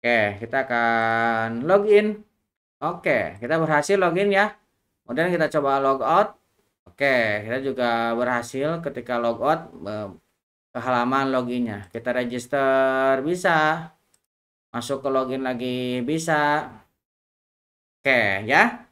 Oke, kita akan login. Oke, kita berhasil login ya. Kemudian kita coba logout. Oke, kita juga berhasil ketika logout ke halaman loginnya. Kita register bisa, masuk ke login lagi bisa. Oke ya.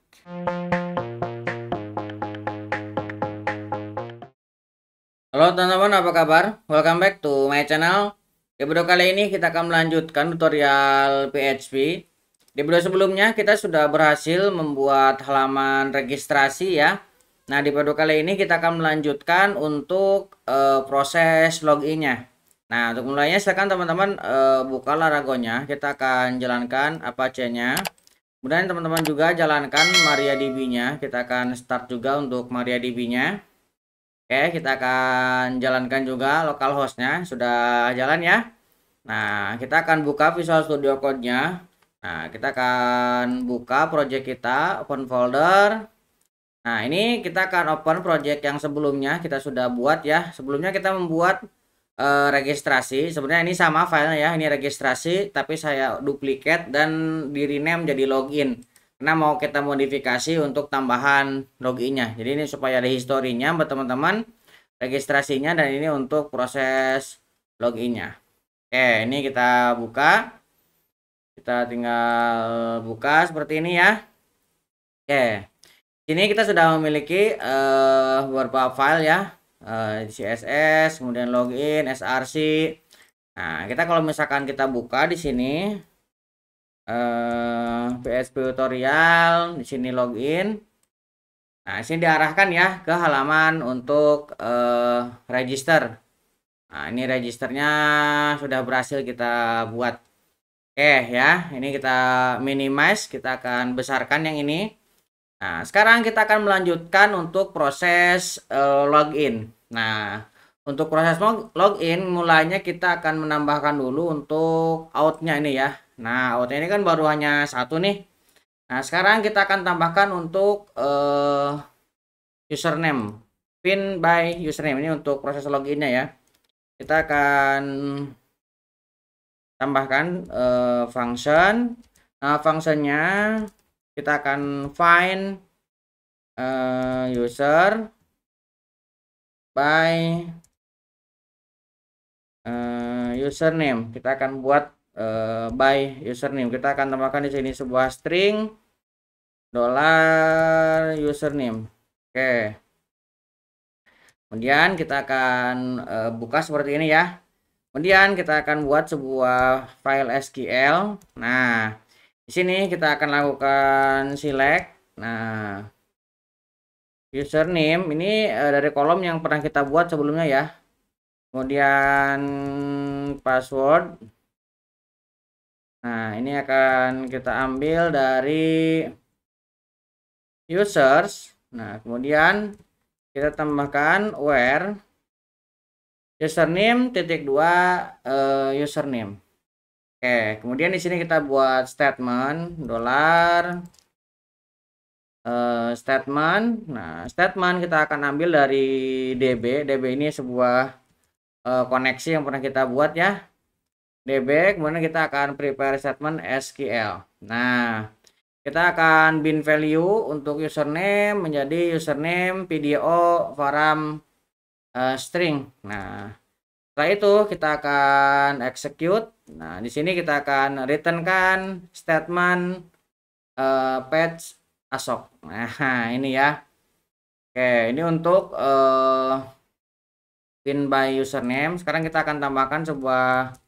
Halo teman-teman, apa kabar? Welcome back to my channel. Di video kali ini kita akan melanjutkan tutorial PHP. Di video sebelumnya kita sudah berhasil membuat halaman registrasi ya. Nah, di video kali ini kita akan melanjutkan untuk proses loginnya. Nah, untuk mulainya silakan teman-teman buka Laragonya. Kita akan jalankan Apache-nya. Kemudian teman-teman juga jalankan MariaDB-nya. Kita akan start juga untuk MariaDB-nya. Oke, kita akan jalankan juga localhost-nya. Sudah jalan ya. Nah, kita akan buka Visual Studio Code-nya. Nah, kita akan buka project kita, open folder. Nah, ini kita akan open project yang sebelumnya kita sudah buat ya. Sebelumnya kita membuat registrasi. Sebenarnya ini sama filenya ya. Ini registrasi, tapi saya duplikat dan di rename jadi login. Karena mau kita modifikasi untuk tambahan loginnya. Jadi ini supaya ada historinya buat teman-teman, registrasinya, dan ini untuk proses loginnya. Oke, ini kita buka. Kita tinggal buka seperti ini ya. Oke, sini kita sudah memiliki beberapa file ya, CSS, kemudian login, src. Nah, kita kalau misalkan kita buka di sini PHP tutorial, di sini login. Nah, di sini diarahkan ya ke halaman untuk register. Nah, ini registernya sudah berhasil kita buat. Oke ya, ini kita minimize, kita akan besarkan yang ini. Nah, sekarang kita akan melanjutkan untuk proses login. Nah, untuk proses login, mulainya kita akan menambahkan dulu untuk outnya ini ya. Nah, outnya ini kan baru hanya satu nih. Nah, sekarang kita akan tambahkan untuk username, pin by username, ini untuk proses loginnya ya. Kita akan tambahkan function. Nah, functionnya kita akan find user by username. Kita akan buat by username. Kita akan tambahkan di sini sebuah string $username. Oke. Kemudian kita akan buka seperti ini ya. Kemudian kita akan buat sebuah file SQL. Nah, di sini kita akan lakukan select. Nah, username ini dari kolom yang pernah kita buat sebelumnya ya. Kemudian password. Nah, ini akan kita ambil dari users. Nah, kemudian kita tambahkan where username titik 2 username. Oke, kemudian di sini kita buat statement statement. Nah, statement kita akan ambil dari DB. DB ini sebuah koneksi yang pernah kita buat ya. DB, kemudian kita akan prepare statement SQL. Nah, kita akan bin value untuk username menjadi username PDO varam string. Nah, setelah itu kita akan execute. Nah, di sini kita akan returnkan statement patch asok. Nah, ini ya. Oke, ini untuk pin by username. Sekarang kita akan tambahkan sebuah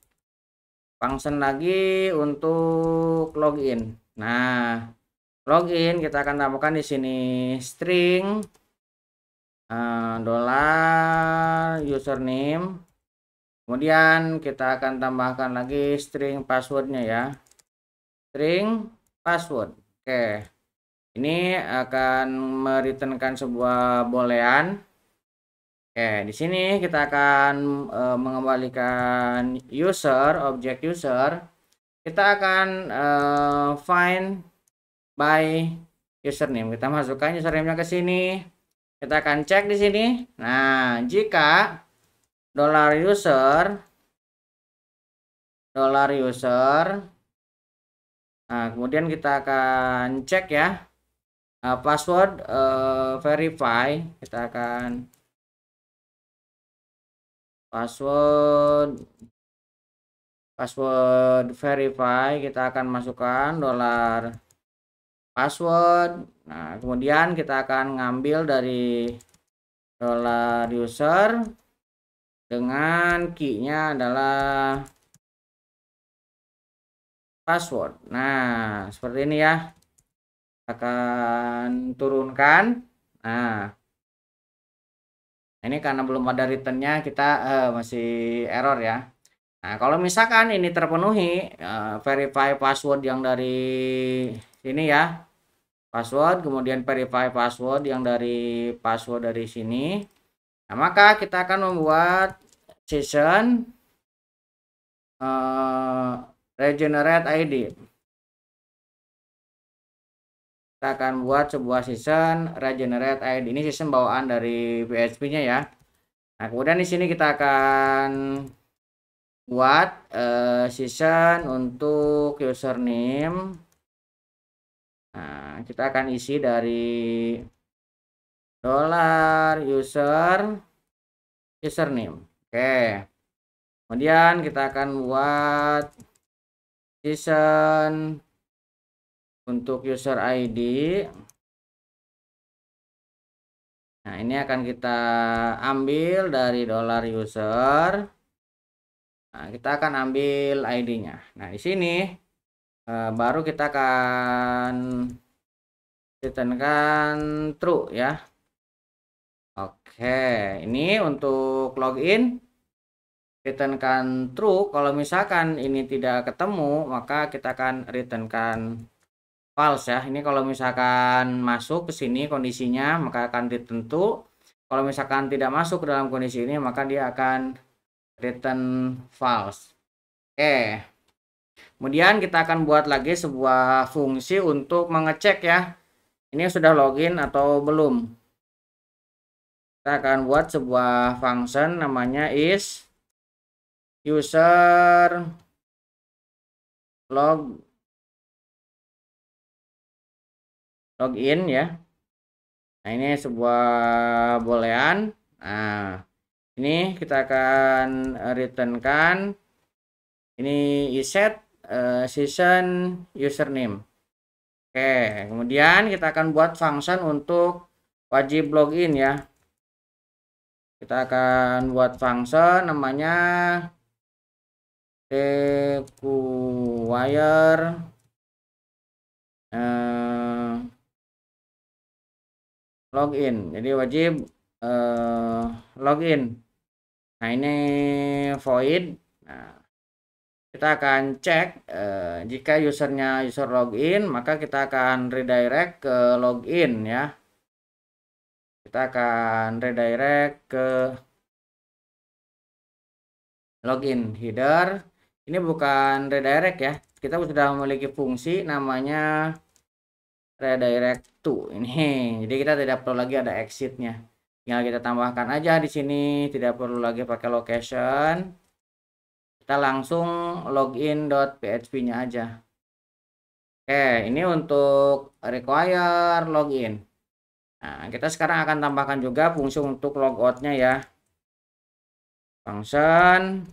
function lagi untuk login. Nah, login kita akan tambahkan di sini string $username. Kemudian kita akan tambahkan lagi string passwordnya ya. String password. Oke. Ini akan mereturnkan sebuah boolean. Oke, di sini kita akan mengembalikan user, objek user. Kita akan find by username. Kita masukkan username-nya ke sini. Kita akan cek di sini. Nah, jika $user Nah, kemudian kita akan cek ya, password verify. Kita akan password verify, kita akan masukkan $, password. Nah, kemudian kita akan ngambil dari $user dengan key-nya adalah password. Nah, seperti ini ya. Akan turunkan. Nah, ini karena belum ada returnnya, kita masih error ya. Nah, kalau misalkan ini terpenuhi, verify password yang dari sini ya, password, kemudian verify password yang dari password dari sini. Nah, maka kita akan membuat session regenerate ID. Kita akan buat sebuah session regenerate ID. Ini session bawaan dari PHP-nya ya. Nah, kemudian di sini kita akan buat session untuk username. Nah, kita akan isi dari $username. Oke. Kemudian kita akan buat session untuk user ID. Nah, ini akan kita ambil dari $user. Nah, kita akan ambil ID-nya. Nah, di sini baru kita akan returnkan true ya. Oke, ini untuk login returnkan true. Kalau misalkan ini tidak ketemu, maka kita akan returnkan false ya. Ini kalau misalkan masuk ke sini kondisinya, maka akan return true. Kalau misalkan tidak masuk ke dalam kondisi ini, maka dia akan return false. Oke. Kemudian kita akan buat lagi sebuah fungsi untuk mengecek ya, ini sudah login atau belum. Kita akan buat sebuah function namanya is user login ya. Nah, ini sebuah boolean. Nah, ini kita akan returnkan ini is set session username. Oke, kemudian kita akan buat function untuk wajib login ya. Kita akan buat function namanya require login. Jadi wajib login. Nah, ini void. Nah, kita akan cek jika usernya user login, maka kita akan redirect ke login ya. Kita akan redirect ke login header. Ini bukan redirect ya. Kita sudah memiliki fungsi namanya redirect to ini. Jadi kita tidak perlu lagi ada exitnya. Tinggal kita tambahkan aja di sini, tidak perlu lagi pakai location. Kita langsung login.php-nya aja. Oke, ini untuk require login. Nah, kita sekarang akan tambahkan juga fungsi untuk logout-nya ya. Function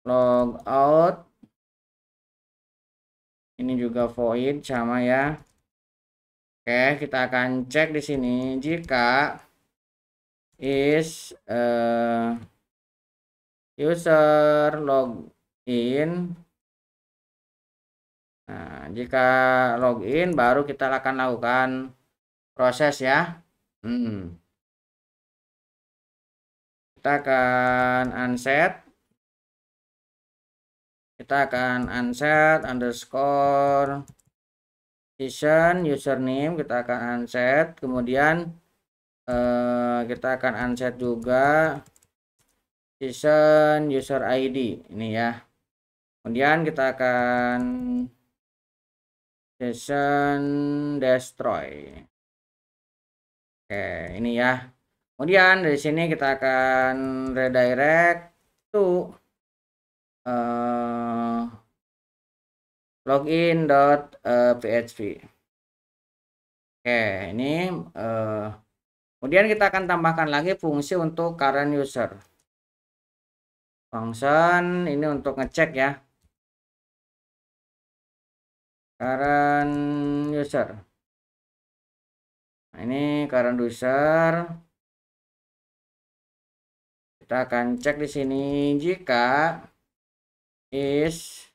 logout. Ini juga void sama ya. Oke, kita akan cek di sini jika is user login. Nah, jika login baru kita akan lakukan proses ya. Kita akan unset. Kita akan unset underscore session username. Kita akan unset. Kemudian kita akan unset juga session user ID ini ya. Kemudian kita akan session destroy. Oke, ini ya. Kemudian dari sini kita akan redirect to login.php. Oke, ini kemudian kita akan tambahkan lagi fungsi untuk current user. Function ini untuk ngecek ya. Current user. Nah, ini current user. Kita akan cek di sini jika is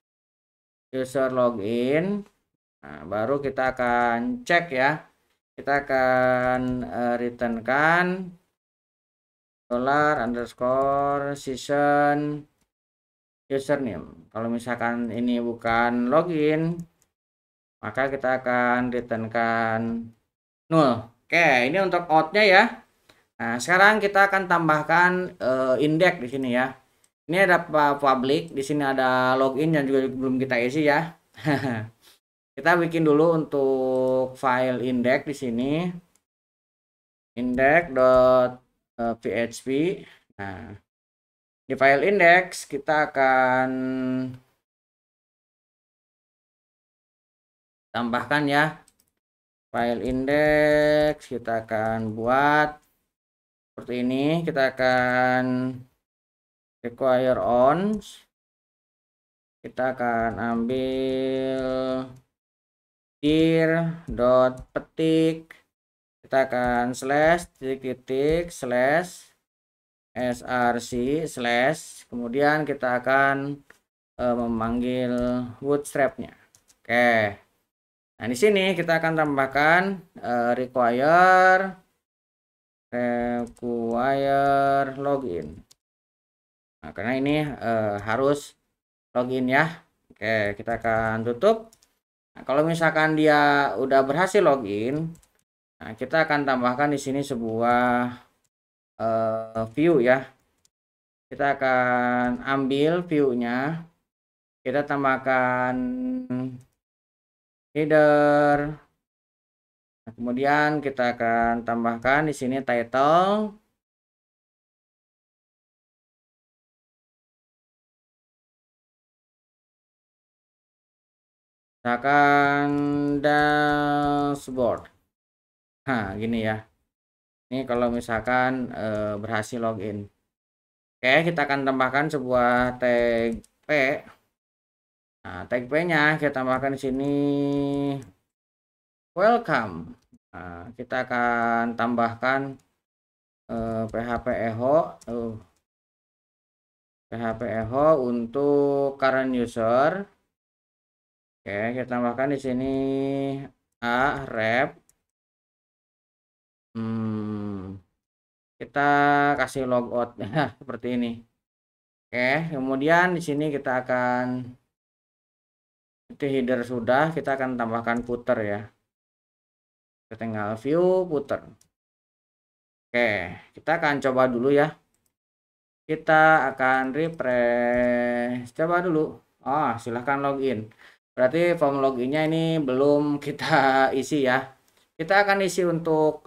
user login. Nah, baru kita akan cek ya. Kita akan returnkan $_season username. Kalau misalkan ini bukan login, maka kita akan returnkan 0. Oke, ini untuk outnya ya. Nah, sekarang kita akan tambahkan index di sini ya. Ini ada public, di sini ada login yang juga belum kita isi ya. Kita bikin dulu untuk file index di sini. Index.php. Nah, di file index kita akan tambahkan ya. File index kita akan buat seperti ini. Kita akan require ons. Kita akan ambil dir.petik. Kita akan //src/ kemudian kita akan memanggil bootstrapnya. Oke. Nah, di sini kita akan tambahkan require login. Nah, karena ini harus login ya. Oke, kita akan tutup. Nah, kalau misalkan dia udah berhasil login, nah, kita akan tambahkan di sini sebuah view ya. Kita akan ambil view-nya. Kita tambahkan header. Nah, kemudian kita akan tambahkan di sini title. Misalkan dashboard. Nah, gini ya. Ini kalau misalkan berhasil login. Oke, kita akan tambahkan sebuah tag p. Nah, tag p-nya kita tambahkan di sini welcome. Nah, kita akan tambahkan php echo untuk current user. Oke, kita tambahkan di sini rep. Kita kasih logout seperti ini. Oke, kemudian di sini kita akan itu header sudah, kita akan tambahkan footer ya. Kita tinggal view footer. Oke, kita akan coba dulu ya. Kita akan refresh. Coba dulu. Oh, silahkan login. Berarti form loginnya ini belum kita isi ya. Kita akan isi untuk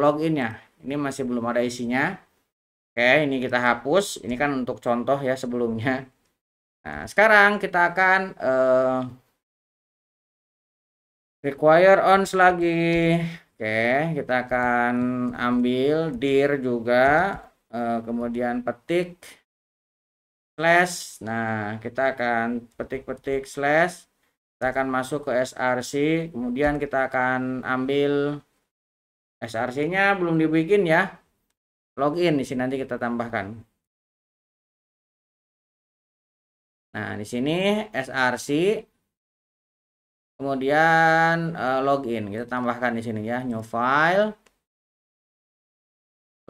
loginnya. Ini masih belum ada isinya. Oke, ini kita hapus. Ini kan untuk contoh ya sebelumnya. Nah, sekarang kita akan require ons lagi. Oke, kita akan ambil dir juga. Kemudian petik slash. Nah, kita akan petik slash. Kita akan masuk ke src. Kemudian kita akan ambil src-nya belum dibikin ya. Login di sini nanti kita tambahkan. Nah, di sini src. Kemudian login kita tambahkan di sini ya, new file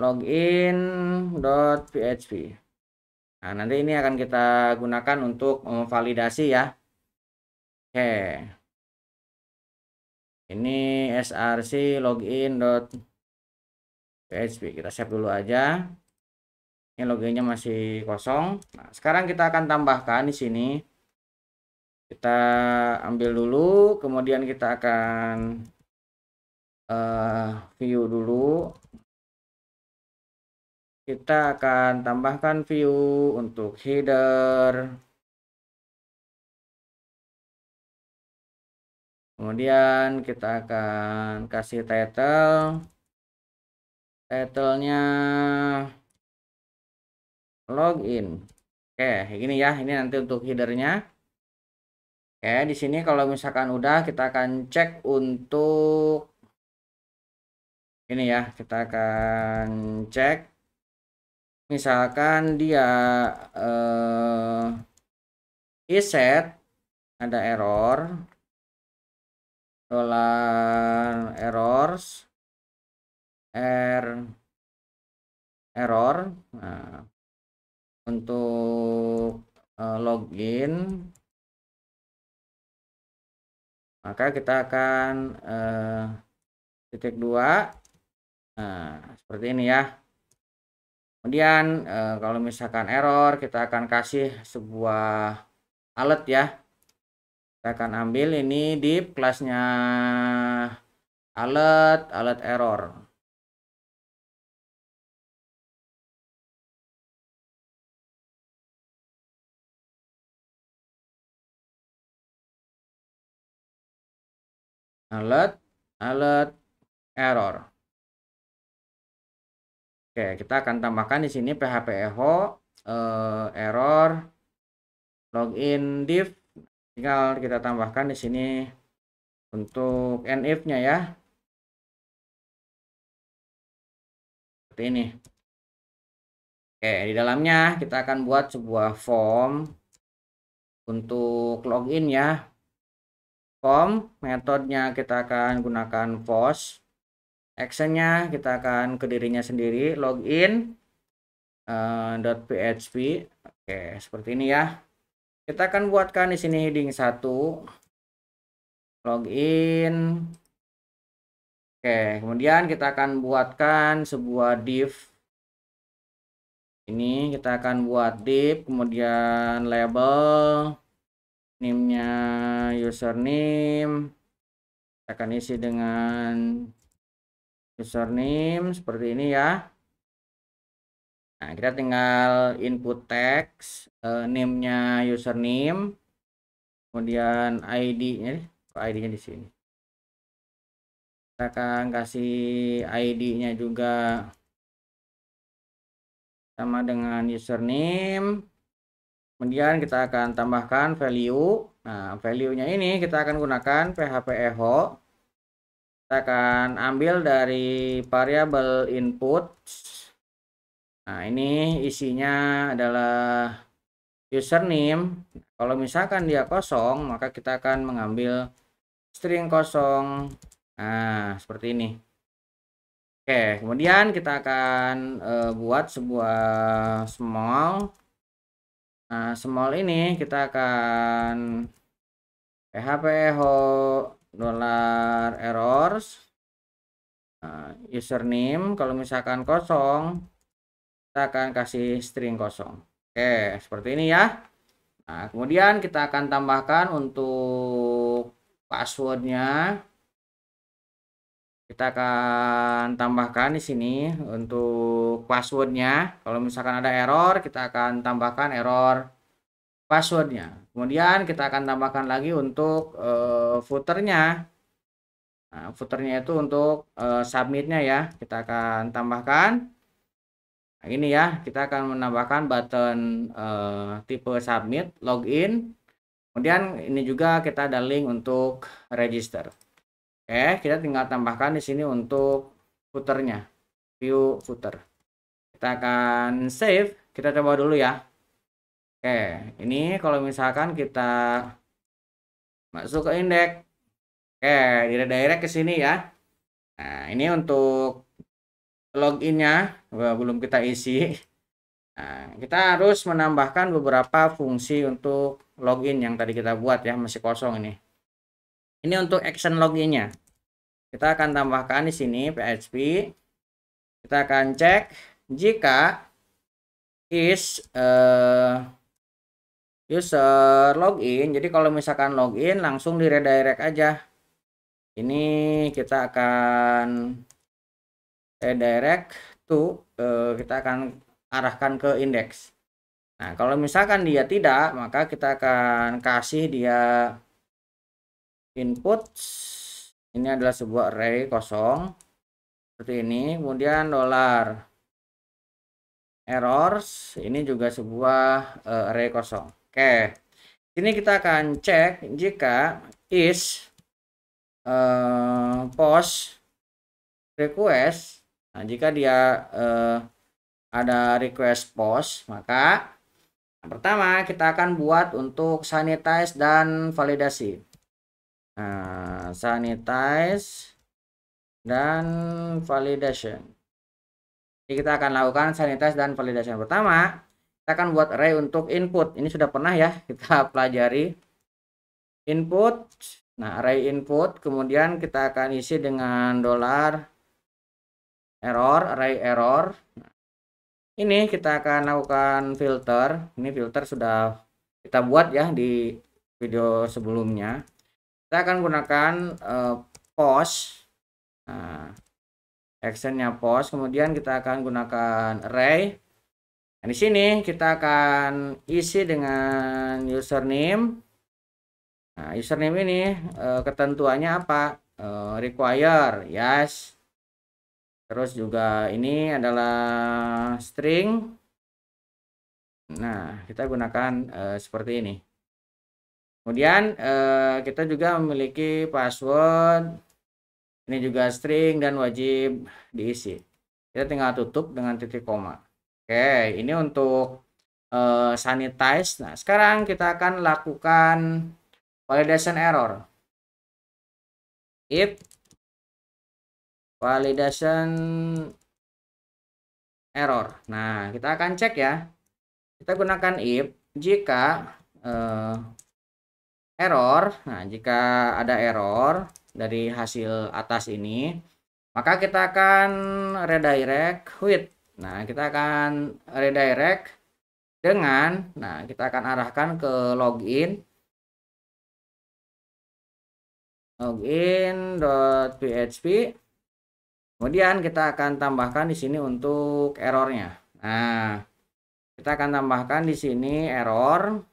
login.php. Nah, nanti ini akan kita gunakan untuk memvalidasi ya. Oke. Ini src login.php. Kita save dulu aja. Ini loginnya masih kosong. Nah, sekarang kita akan tambahkan di sini. Kita ambil dulu, kemudian kita akan view dulu. Kita akan tambahkan view untuk header. Kemudian kita akan kasih titlenya login. Oke, gini ya, ini nanti untuk headernya. Oke, di sini kalau misalkan udah, kita akan cek untuk ini ya, kita akan cek misalkan dia iset ada error $errors error. Nah, untuk login, maka kita akan titik 2. Nah, seperti ini ya. Kemudian kalau misalkan error, kita akan kasih sebuah alert ya. Kita akan ambil ini div kelasnya alert error. Alert error. Oke, kita akan tambahkan di sini php echo error login div. Tinggal kita tambahkan di sini untuk nif-nya ya. Seperti ini. Oke, di dalamnya kita akan buat sebuah form untuk login ya. Form metodenya kita akan gunakan post. Actionnya kita akan ke dirinya sendiri login .php. Oke, seperti ini ya. Kita akan buatkan di sini heading 1 login. Oke, kemudian kita akan buatkan sebuah div. Ini kita akan buat div, kemudian label, name-nya username. Kita akan isi dengan username seperti ini ya. Nah, kita tinggal input text, name-nya username, kemudian ID-nya di sini. Kita akan kasih ID-nya juga sama dengan username. Kemudian kita akan tambahkan value. Nah, value-nya ini kita akan gunakan php echo. Kita akan ambil dari variabel input. Nah, ini isinya adalah username. Kalau misalkan dia kosong, maka kita akan mengambil string kosong. Nah, seperti ini. Oke, kemudian kita akan buat sebuah small. Nah, small ini kita akan php echo $errors username. Kalau misalkan kosong, kita akan kasih string kosong. Oke, seperti ini ya. Nah, kemudian kita akan tambahkan untuk passwordnya. Kita akan tambahkan di sini untuk passwordnya. Kalau misalkan ada error, kita akan tambahkan error passwordnya. Kemudian kita akan tambahkan lagi untuk footernya. Nah, footernya itu untuk submitnya ya. Kita akan tambahkan. Nah, ini ya, kita akan menambahkan button tipe submit, login. Kemudian ini juga kita ada link untuk register. Oke, kita tinggal tambahkan di sini untuk footernya, view footer. Kita akan save, kita coba dulu ya. Oke, ini kalau misalkan kita masuk ke indeks, oke, redirect ke sini ya. Nah, ini untuk loginnya belum kita isi. Nah, kita harus menambahkan beberapa fungsi untuk login yang tadi kita buat ya, masih kosong ini. Ini untuk action loginnya. Kita akan tambahkan di sini PHP. Kita akan cek jika is user login. Jadi kalau misalkan login langsung di redirect aja. Ini kita akan redirect to kita akan arahkan ke indeks. Nah, kalau misalkan dia tidak, maka kita akan kasih dia input ini adalah sebuah array kosong seperti ini, kemudian dollar errors ini juga sebuah array kosong. Oke, ini kita akan cek jika is post request. Nah, jika dia ada request post, maka pertama kita akan buat untuk sanitize dan validasi. Nah, sanitize dan validation. Jadi kita akan lakukan sanitize dan validation. Pertama, kita akan buat array untuk input. Ini sudah pernah ya kita pelajari. Input. Nah, array input. Kemudian kita akan isi dengan dollar error, array error. Ini kita akan lakukan filter. Ini filter sudah kita buat ya di video sebelumnya. Kita akan gunakan post. Nah, actionnya post. Kemudian kita akan gunakan array. Nah, di sini kita akan isi dengan username. Nah, username ini ketentuannya apa? Require, yes. Terus juga ini adalah string. Nah, kita gunakan seperti ini. Kemudian kita juga memiliki password. Ini juga string dan wajib diisi. Kita tinggal tutup dengan titik koma. Oke, ini untuk sanitize. Nah, sekarang kita akan lakukan validation error. If validation error. Nah, kita akan cek ya. Kita gunakan if jika error. Nah, jika ada error dari hasil atas ini, maka kita akan redirect with. Nah, kita akan redirect dengan, nah kita akan arahkan ke login.php. Kemudian kita akan tambahkan di sini untuk errornya. Nah, kita akan tambahkan di sini error.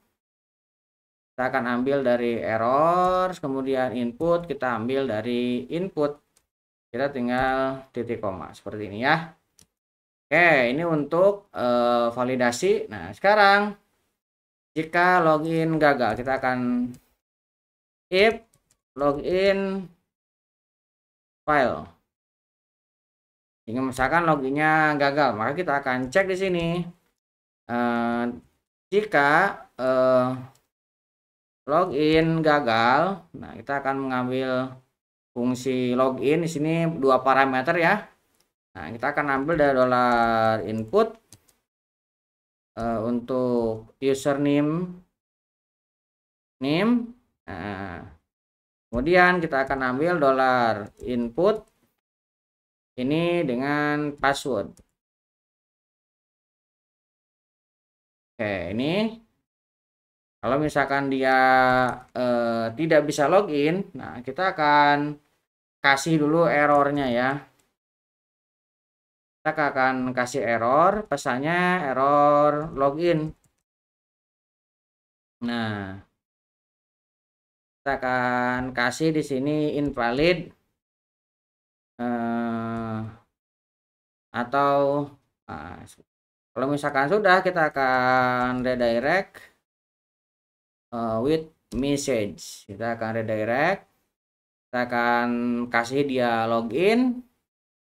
Kita akan ambil dari error, kemudian input kita ambil dari input. Kita tinggal titik koma seperti ini ya. Oke, ini untuk validasi. Nah, sekarang jika login gagal, kita akan if login file. Jika misalkan loginnya gagal, maka kita akan cek di sini. Jika login gagal, nah kita akan mengambil fungsi login di sini dua parameter ya. Nah, kita akan ambil dari dollar input untuk username name. Nah, kemudian kita akan ambil dollar input ini dengan password. Oke, ini kalau misalkan dia tidak bisa login, nah kita akan kasih dulu errornya ya. Kita akan kasih error, pesannya error login. Nah, kita akan kasih di sini invalid atau kalau misalkan sudah, kita akan redirect with message. Kita akan redirect, kita akan kasih dia login.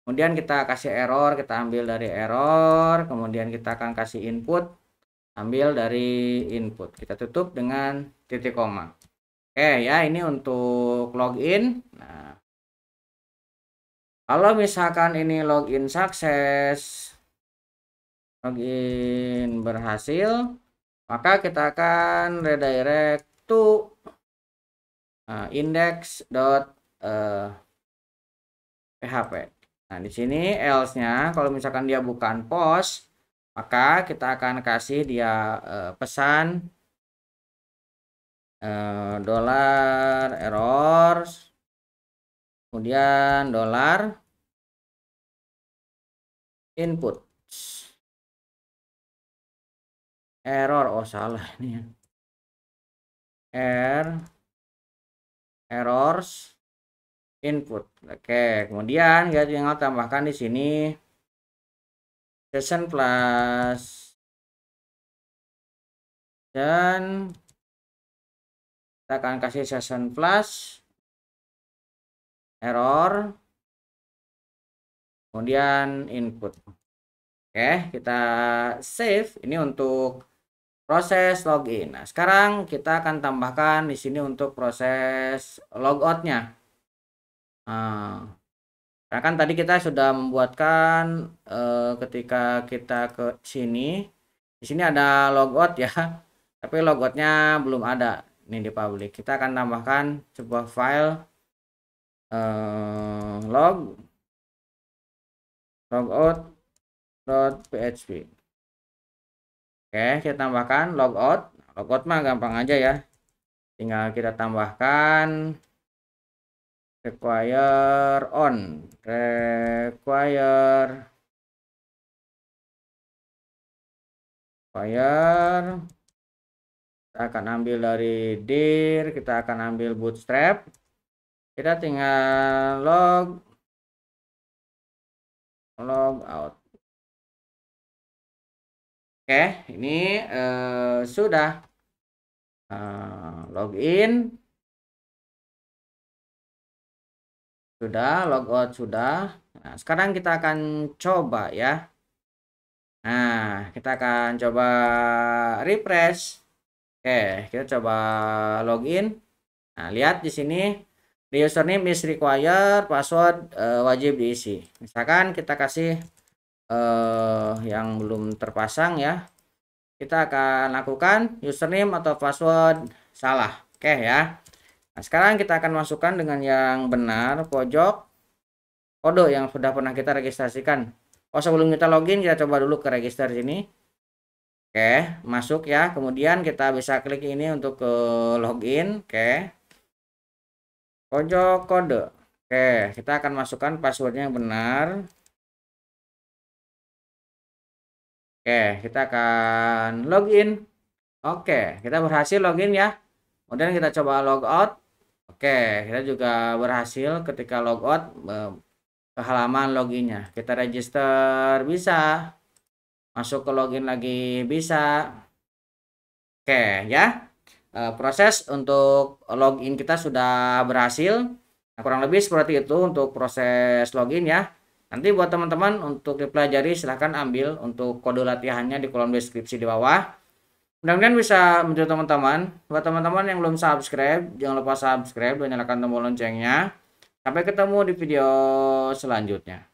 Kemudian kita kasih error, kita ambil dari error, kemudian kita akan kasih input, ambil dari input. Kita tutup dengan titik koma. Oke ya, ini untuk login. Nah, kalau misalkan ini login sukses, login berhasil, maka kita akan redirect to index.php. Nah, di sini else-nya kalau misalkan dia bukan post, maka kita akan kasih dia pesan dollar errors, kemudian dollar input error. Oh, salah ini ya. errors input. Oke, kemudian kita tinggal tambahkan di sini session plus dan kita akan kasih session plus error kemudian input. Oke, kita save ini untuk proses login. Nah, sekarang kita akan tambahkan di sini untuk proses logoutnya. Nah, karena kan tadi kita sudah membuatkan ketika kita ke sini, di sini ada logout ya, tapi logoutnya belum ada. Ini di public. Kita akan tambahkan sebuah file logout.php. Oke, kita tambahkan logout. Logout mah gampang aja ya. Tinggal kita tambahkan require on, require kita akan ambil dari dir, kita akan ambil bootstrap, kita tinggal log out. Oke, ini sudah login, sudah logout, sudah. Nah, sekarang kita akan coba ya. Nah, kita akan coba refresh. Oke, kita coba login. Nah, lihat di sini di username is required, password wajib diisi. Misalkan kita kasih yang belum terpasang ya. Kita akan lakukan username atau password salah. Oke ya. Nah, sekarang kita akan masukkan dengan yang benar pojok kode yang sudah pernah kita registrasikan. Oh, sebelum kita login kita coba dulu ke register sini. Oke, masuk ya. Kemudian kita bisa klik ini untuk ke login. Oke. Pojok kode. Oke, kita akan masukkan passwordnya yang benar. Oke, kita akan login. Oke, kita berhasil login ya. Kemudian kita coba logout. Oke, kita juga berhasil ketika logout ke halaman loginnya. Kita register bisa. Masuk ke login lagi bisa. Oke ya. Proses untuk login kita sudah berhasil. Nah, kurang lebih seperti itu untuk proses login ya. Nanti buat teman-teman untuk dipelajari silahkan ambil untuk kode latihannya di kolom deskripsi di bawah. Mudah-mudahan bisa menjadi teman-teman. Buat teman-teman yang belum subscribe, jangan lupa subscribe dan nyalakan tombol loncengnya. Sampai ketemu di video selanjutnya.